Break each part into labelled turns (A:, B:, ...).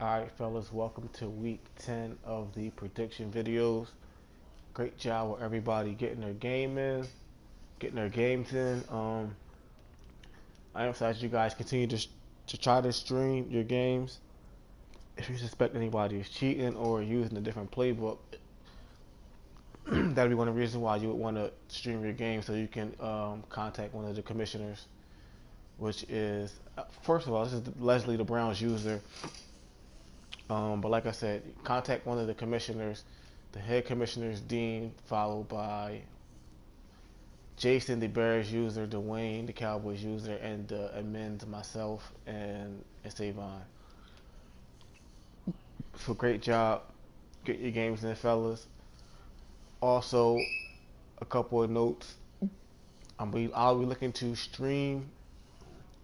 A: Alright, fellas, welcome to week 10 of the prediction videos. Great job with everybody getting their game in, getting their games in. I emphasize you guys continue to try to stream your games. If you suspect anybody is cheating or using a different playbook, that'd be one of the reasons why you would want to stream your game so you can contact one of the commissioners, which is, first of all, this is Leslie, the Browns user. But like I said, contact one of the commissioners. The head commissioner is Dean, followed by Jason, the Bears user, Dwayne, the Cowboys user, and admins, myself, and Savon. So great job. Get your games in, fellas. Also, a couple of notes. I'll be looking to stream,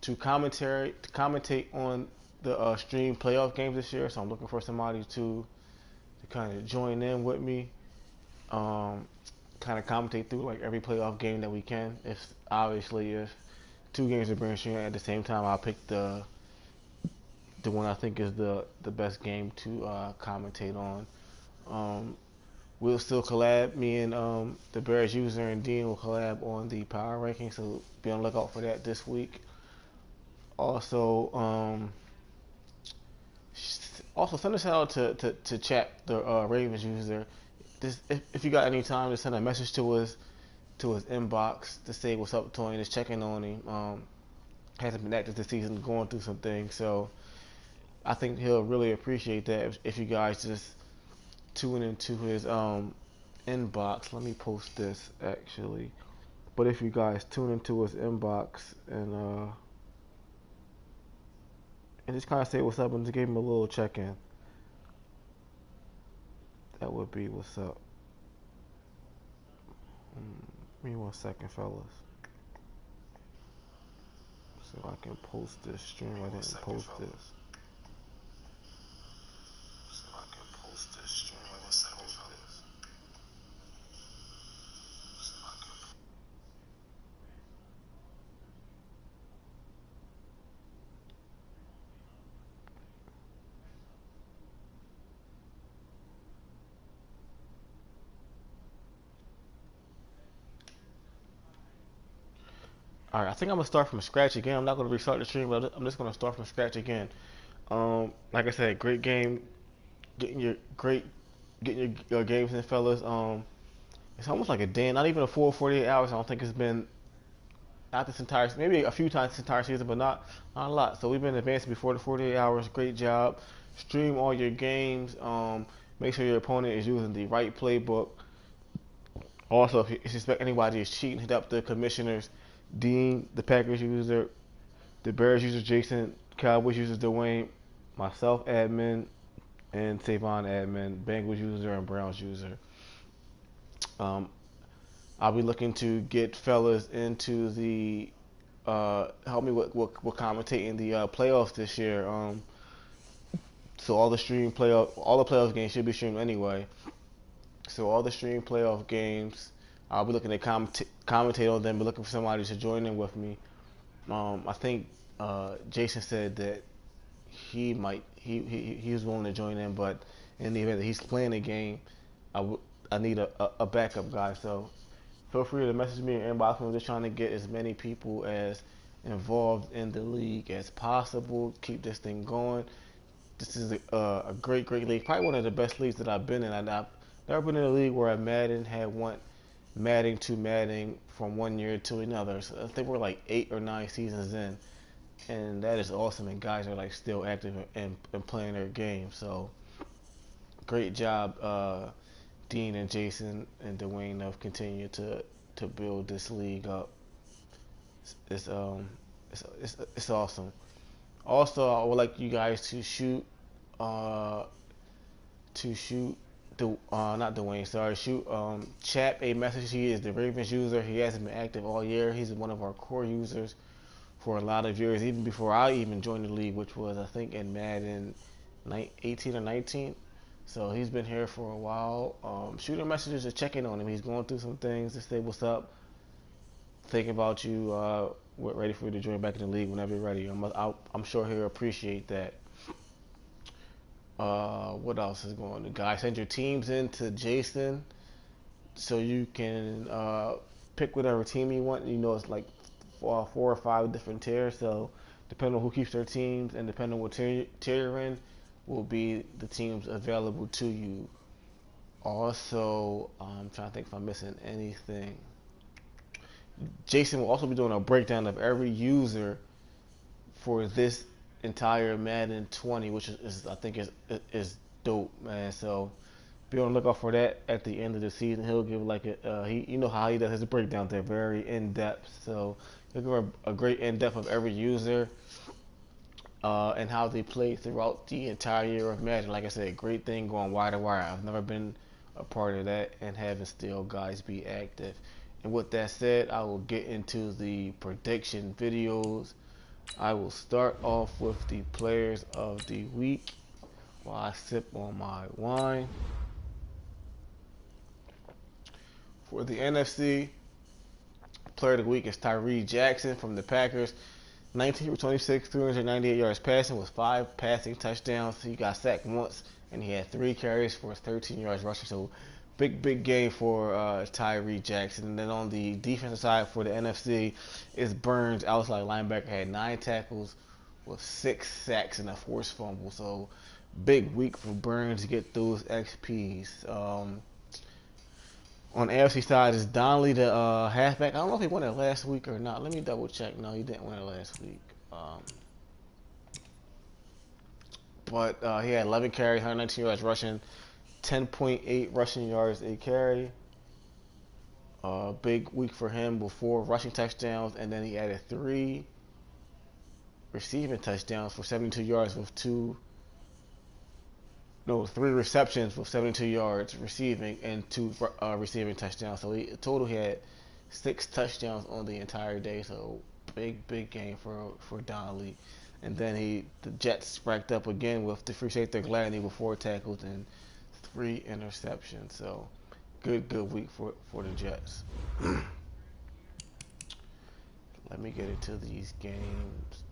A: to commentate on the stream playoff games this year. So I'm looking for somebody to kind of join in with me. Kind of commentate through like every playoff game that we can. If two games are being streamed at the same time, I'll pick the one I think is the best game to commentate on. We'll still collab. Me and the Bears user and Dean will collab on the power ranking, so be on the lookout for that this week. Also, send us out to chat the Ravens user. If you got any time to send a message to his inbox to say what's up to him, just checking on him. Hasn't been active this season, going through some things, so I think he'll really appreciate that if you guys just tune into his inbox. Let me post this actually. But if you guys tune into his inbox and just kind of say what's up and just give him a little check-in, that would be what's up. Give me 1 second, fellas. So I can post this stream. I didn't post this. All right, I think I'm gonna start from scratch again. I'm not gonna restart the stream, but I'm just gonna start from scratch again. Like I said, great game, getting your great, getting your games in, fellas. It's almost like a day, not even a full 48 hours. I don't think it's been not this entire, maybe a few times this entire season, but not a lot. So we've been advancing before the 48 hours. Great job. Stream all your games. Make sure your opponent is using the right playbook. Also, if you suspect anybody is cheating, hit up the commissioners. Dean, the Packers user, the Bears user, Jason, Cowboys user, Dwayne, myself, admin, and Savon, admin, Bengals user, and Browns user. Um, I'll be looking to get fellas into the help me with commentating the playoffs this year. So all the playoff games should be streamed anyway. So all the stream playoff games, I'll be looking to commentate on them. Be looking for somebody to join in with me. I think Jason said that he was willing to join in, but in the event that he's playing a game, I need a backup guy. So feel free to message me in inbox. I'm just trying to get as many people as involved in the league as possible. Keep this thing going. This is a great league. Probably one of the best leagues that I've been in. I've never been in a league where a Madden had went Madden to Madden from one year to another. So I think we're like 8 or 9 seasons in, and that is awesome. And guys are like still active and playing their game. So great job, Dean and Jason and Dwayne, of continuing to build this league up. It's it's awesome. Also, I would like you guys uh, to shoot the not Dwayne, sorry, shoot Chap a message. He is the Ravens user. He hasn't been active all year. He's one of our core users for a lot of years, even before I even joined the league, which was I think in Madden 18 or 19. So he's been here for a while. Shooting messages or checking on him. He's going through some things to say what's up, thinking about you. We're ready for you to join back in the league whenever you're ready. I'm sure he'll appreciate that. What else is going on? Guys, send your teams in to Jason so you can pick whatever team you want. You know, it's like 4 or 5 different tiers. So depending on who keeps their teams and depending on what tier you're in, will be the teams available to you. Also, I'm trying to think if I'm missing anything. Jason will also be doing a breakdown of every user for this entire Madden 20, which is I think is dope, man. So be on the lookout for that at the end of the season. He'll give like he, you know how he does his breakdowns. They're very in depth, so he'll give a great in depth of every user and how they play throughout the entire year of Madden. Like I said, great thing going wire to wire. I've never been a part of that, and having still guys be active. And with that said, I will get into the prediction videos. I will start off with the players of the week while I sip on my wine. For the NFC, player of the week is Tyree Jackson from the Packers. 19 for 26, 398 yards passing with 5 passing touchdowns. He got sacked once, and he had 3 carries for 13 yards rushing. So big game for Tyree Jackson. And then on the defensive side for the NFC is Burns, outside linebacker, had 9 tackles with 6 sacks and a forced fumble. So big week for Burns to get those XPs. On the AFC side is Donnelly, the halfback. I don't know if he won it last week or not. Let me double check. No, he didn't win it last week. But he had 11 carries, 119 yards rushing, 10.8 rushing yards a carry. Big week for him with 4 rushing touchdowns, and then he added 3 receiving touchdowns for 72 yards with 3 receptions with 72 yards receiving and 2 receiving touchdowns. So total he had 6 touchdowns on the entire day. So big game for Donnelly. And then the Jets spracked up again with the free safety Gladney with 4 tackles and 3 interceptions. So good week for the Jets. Let me get into these games.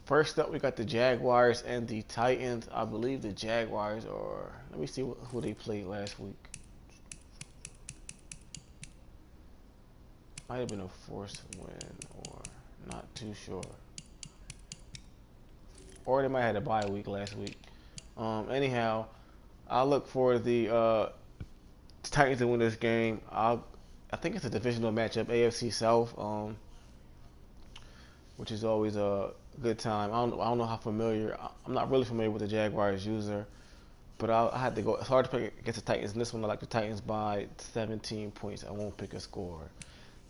A: First up, we got the Jaguars and the Titans. I believe the Jaguars are. Let me see who they played last week. Might have been a forced win, or not too sure. Or they might have had a bye week last week. Anyhow, I look for the Titans to win this game. I think it's a divisional matchup, AFC South, which is always a good time. I don't know how familiar. I'm not really familiar with the Jaguars user, but I had to go. It's hard to pick against the Titans. And this one, I like the Titans by 17 points. I won't pick a score.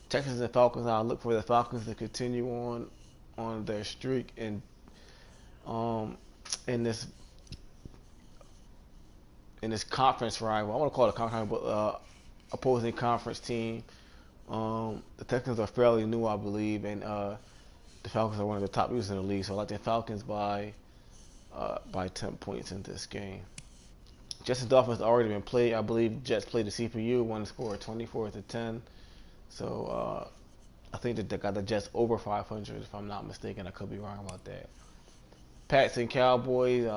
A: Texans and Falcons. I look for the Falcons to continue on their streak and in this conference rival. I want to call it a conference, but opposing conference team. The Texans are fairly new, I believe, and the Falcons are one of the top users in the league. So I like the Falcons by 10 points in this game. Jets and Dolphins already been played. I believe Jets played the CPU, one score 24-10. So I think that they got the Jets over 500, if I'm not mistaken. I could be wrong about that. Pats and Cowboys.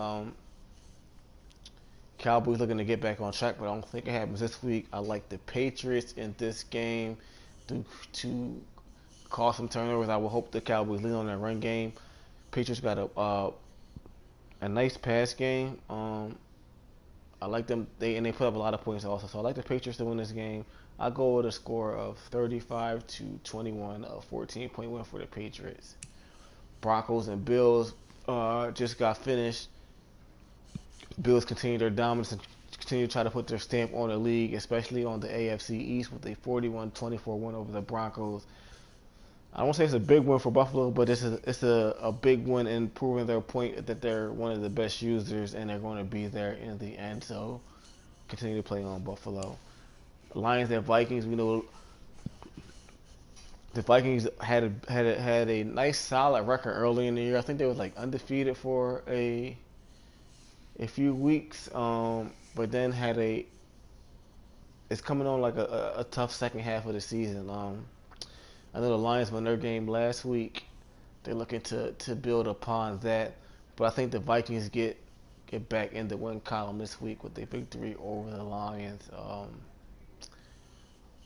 A: Cowboys looking to get back on track, but I don't think it happens this week. I like the Patriots in this game to cause some turnovers. I will hope the Cowboys lean on their run game. Patriots got a nice pass game. I like them. They put up a lot of points also. So I like the Patriots to win this game. I go with a score of 35-21, a 14-point win for the Patriots. Broncos and Bills just got finished. Bills continue their dominance and continue to try to put their stamp on the league, especially on the AFC East with a 41-24 win over the Broncos. I won't say it's a big win for Buffalo, but it's a big win in proving their point that they're one of the best users and they're going to be there in the end. So continue to play on Buffalo. Lions and Vikings. We know the Vikings had a nice solid record early in the year. I think they were like undefeated for a few weeks, but then had a it's coming on like a tough second half of the season. I know the Lions won their game last week. They're looking to build upon that, but I think the Vikings get back in the win column this week with their victory over the Lions.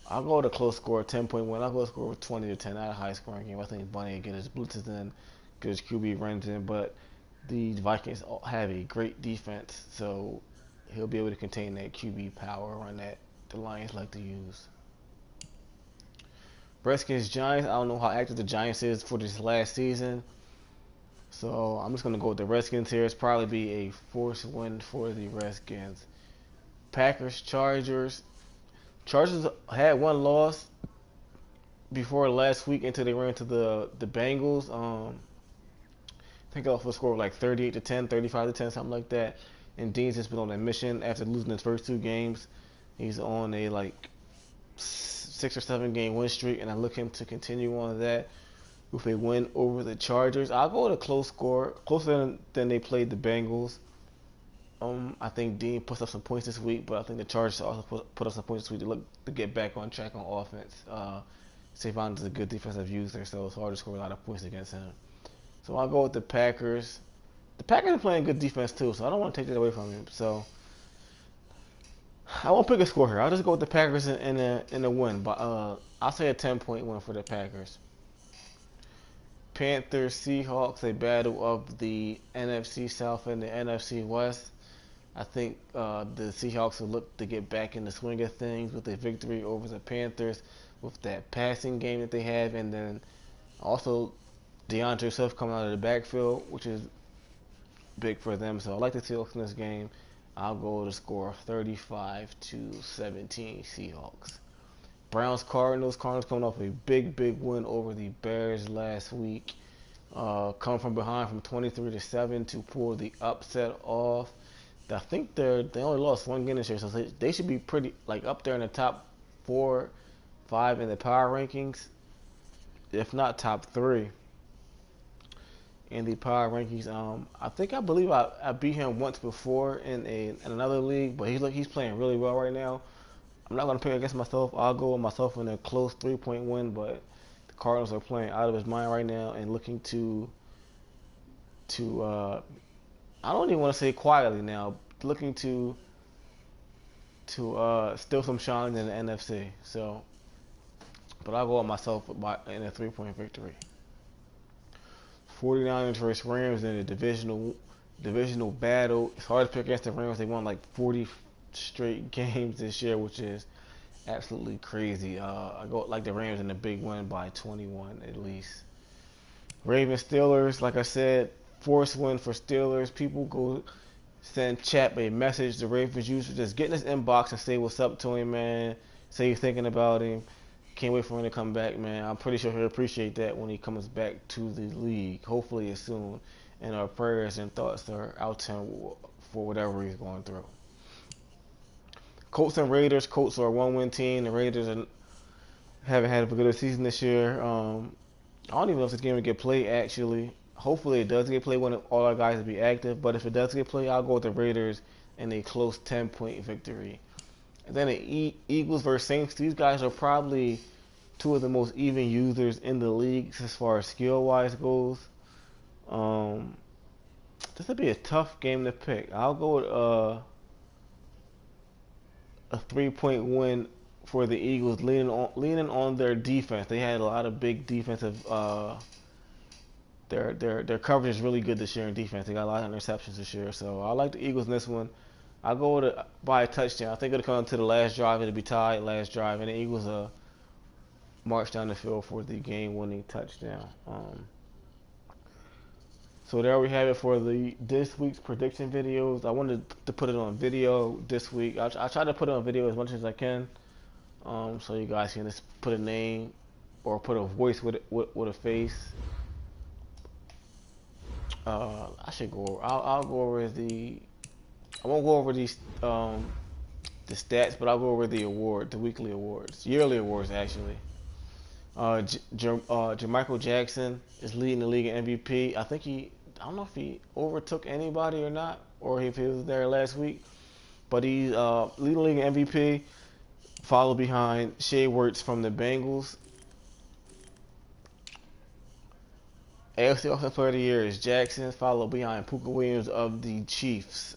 A: I'll go with a close score, 10-point win. I'll go with a score of 20-10, not a high scoring game. I think Bunny will get his blitzes in, get his QB runs in, but the Vikings have a great defense, so he'll be able to contain that QB power run that the Lions like to use. Redskins Giants. I don't know how active the Giants is for this last season, so I'm just gonna go with the Redskins here. It's probably be a forced win for the Redskins. Packers Chargers. Chargers had one loss before last week until they ran into the Bengals. I think off a score of like 38-10, 35-10, something like that. And Dean's just been on a mission after losing his first two games. He's on a like 6 or 7 game win streak, and I look him to continue on that with a win over the Chargers. I'll go with a close score, closer than they played the Bengals. I think Dean puts up some points this week, but I think the Chargers also put up some points this week to look to get back on track on offense. Savon is a good defensive user, so it's hard to score a lot of points against him. So I'll go with the Packers. The Packers are playing good defense too, so I don't want to take that away from him. So I won't pick a score here. I'll just go with the Packers in a win, but I'll say a 10-point win for the Packers. Panthers Seahawks, a battle of the NFC South and the NFC West. I think the Seahawks will look to get back in the swing of things with a victory over the Panthers with that passing game that they have, and then also DeAndre Swift coming out of the backfield, which is big for them. So I like the Seahawks in this game. I'll go with a score of 35-17 Seahawks. Browns Cardinals. Cardinals coming off a big win over the Bears last week. Coming from behind from 23-7 to pull the upset off. I think they only lost one game this year, so they should be pretty like up there in the top 4, 5 in the power rankings, if not top 3 in the power rankings. I believe I beat him once before in another league, but he's playing really well right now. I'm not gonna pick against myself. I'll go with myself in a close 3-point win, but the Cardinals are playing out of his mind right now and looking to I don't even want to say quietly now, looking to steal some shine in the NFC. So, but I'll go with myself in a 3-point victory. 49ers versus Rams in a divisional battle. It's hard to pick against the Rams. They won like 40 straight games this year, which is absolutely crazy. I go like the Rams in a big win by 21 at least. Ravens Steelers, like I said, forced win for Steelers. People go send Chap a message to Ravens user, just get in his inbox and say what's up to him, man. Say you're thinking about him. Can't wait for him to come back, man. I'm pretty sure he'll appreciate that when he comes back to the league. Hopefully it's soon. And our prayers and thoughts are out to him for whatever he's going through. Colts and Raiders. Colts are a 1-win team. The Raiders haven't had a good season this year. I don't even know if this game will get played, actually. Hopefully it does get played when all our guys will be active. But if it does get played, I'll go with the Raiders in a close 10-point victory. And then the Eagles versus Saints. These guys are probably two of the most even users in the league as far as skill-wise goes. This will be a tough game to pick. I'll go with a 3-point win for the Eagles, leaning on their defense. They had a lot of big defensive. Their coverage is really good this year in defense. They got a lot of interceptions this year, so I like the Eagles in this one. I'll go with by a touchdown. I think it'll come to the last drive. It'll be tied last drive, and the Eagles march down the field for the game-winning touchdown. So there we have it for this week's prediction videos. I wanted to put it on video this week. I try to put it on video as much as I can, so you guys can just put a name or put a voice with a face. I should go. I'll go over the. I won't go over these the stats, but I'll go over the weekly awards, yearly awards actually. Jermichael Jackson is leading the league in MVP. I don't know if he overtook anybody or not, or if he was there last week, but he's leading the league in MVP followed behind Shea Werts from the Bengals. AFC Offensive Player of the Year is Jackson, followed behind Puka Williams of the Chiefs.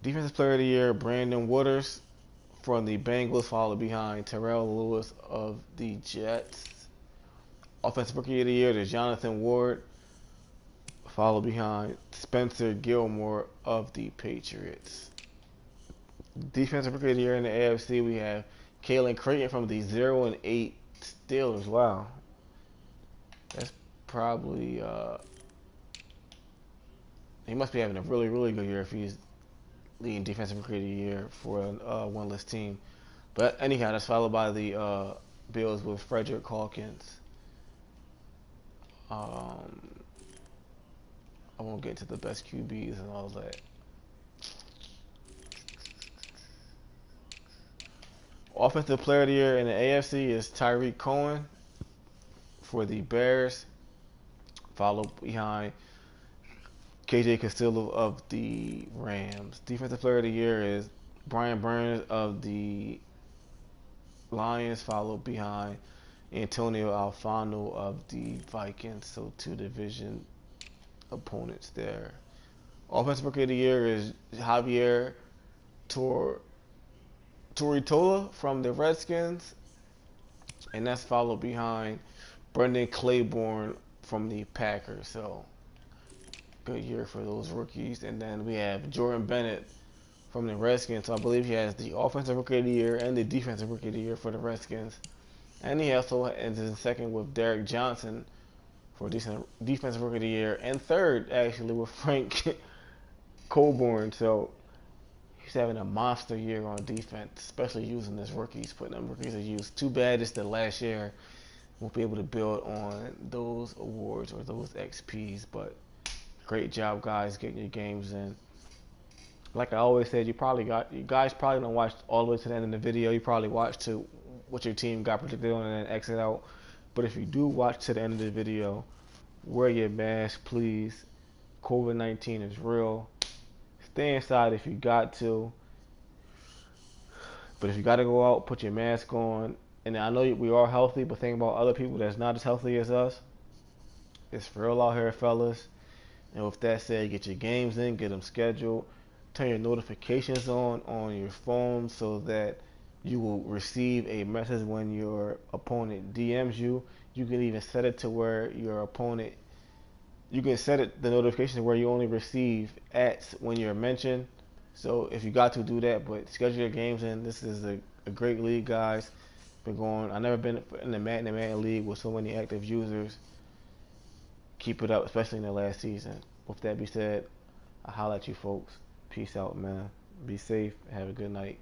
A: Defensive Player of the Year, Brandon Wooders from the Bengals, followed behind Terrell Lewis of the Jets. Offensive Rookie of the Year is Jonathan Ward, followed behind Spencer Gilmore of the Patriots. Defensive Rookie of the Year in the AFC, we have Kalen Creighton from the 0-8 Steelers. Wow. That's probably, he must be having a really, really good year if he's leading Defensive Rookie of the Year for a winless team. But anyhow, that's followed by the Bills with Frederick Hawkins. I won't get into the best QBs and all that. Offensive Player of the Year in the AFC is Tyreek Cohen for the Bears, followed behind KJ Castillo of the Rams. Defensive Player of the Year is Brian Burns of the Lions, followed behind Antonio Alfano of the Vikings. So 2 division opponents there. Offensive Rookie of the Year is Javier Toritola from the Redskins, and that's followed behind Brendan Claiborne from the Packers. So good year for those rookies. And then we have Jordan Bennett from the Redskins. So I believe he has the Offensive Rookie of the Year and the Defensive Rookie of the Year for the Redskins. And he also ends in second with Derek Johnson for Defensive Rookie of the Year, and third actually with Frank Coburn. So he's having a monster year on defense, especially using his rookies, putting them rookies to use. Too bad it's the last year. Won't be able to build on those awards or those XPs, but great job, guys, getting your games in. Like I always said, you guys probably don't watch all the way to the end of the video. You probably watch to what your team got predicted on and then exit out. But if you do watch to the end of the video, wear your mask, please. COVID-19 is real. Stay inside if you got to. But if you got to go out, put your mask on. And I know we are healthy, but think about other people that's not as healthy as us. It's real out here, fellas. And with that said, get your games in, get them scheduled. Turn your notifications on your phone so that you will receive a message when your opponent DMs you. You can even set it to where your opponent, you can set it the notification where you only receive ads when you're mentioned. So if you got to do that, but schedule your games in. This is a great league, guys. Been going. I've never been in the Madden league with so many active users. Keep it up, especially in the last season. With that being said, I'll holler at you folks. Peace out, man. Be safe. Have a good night.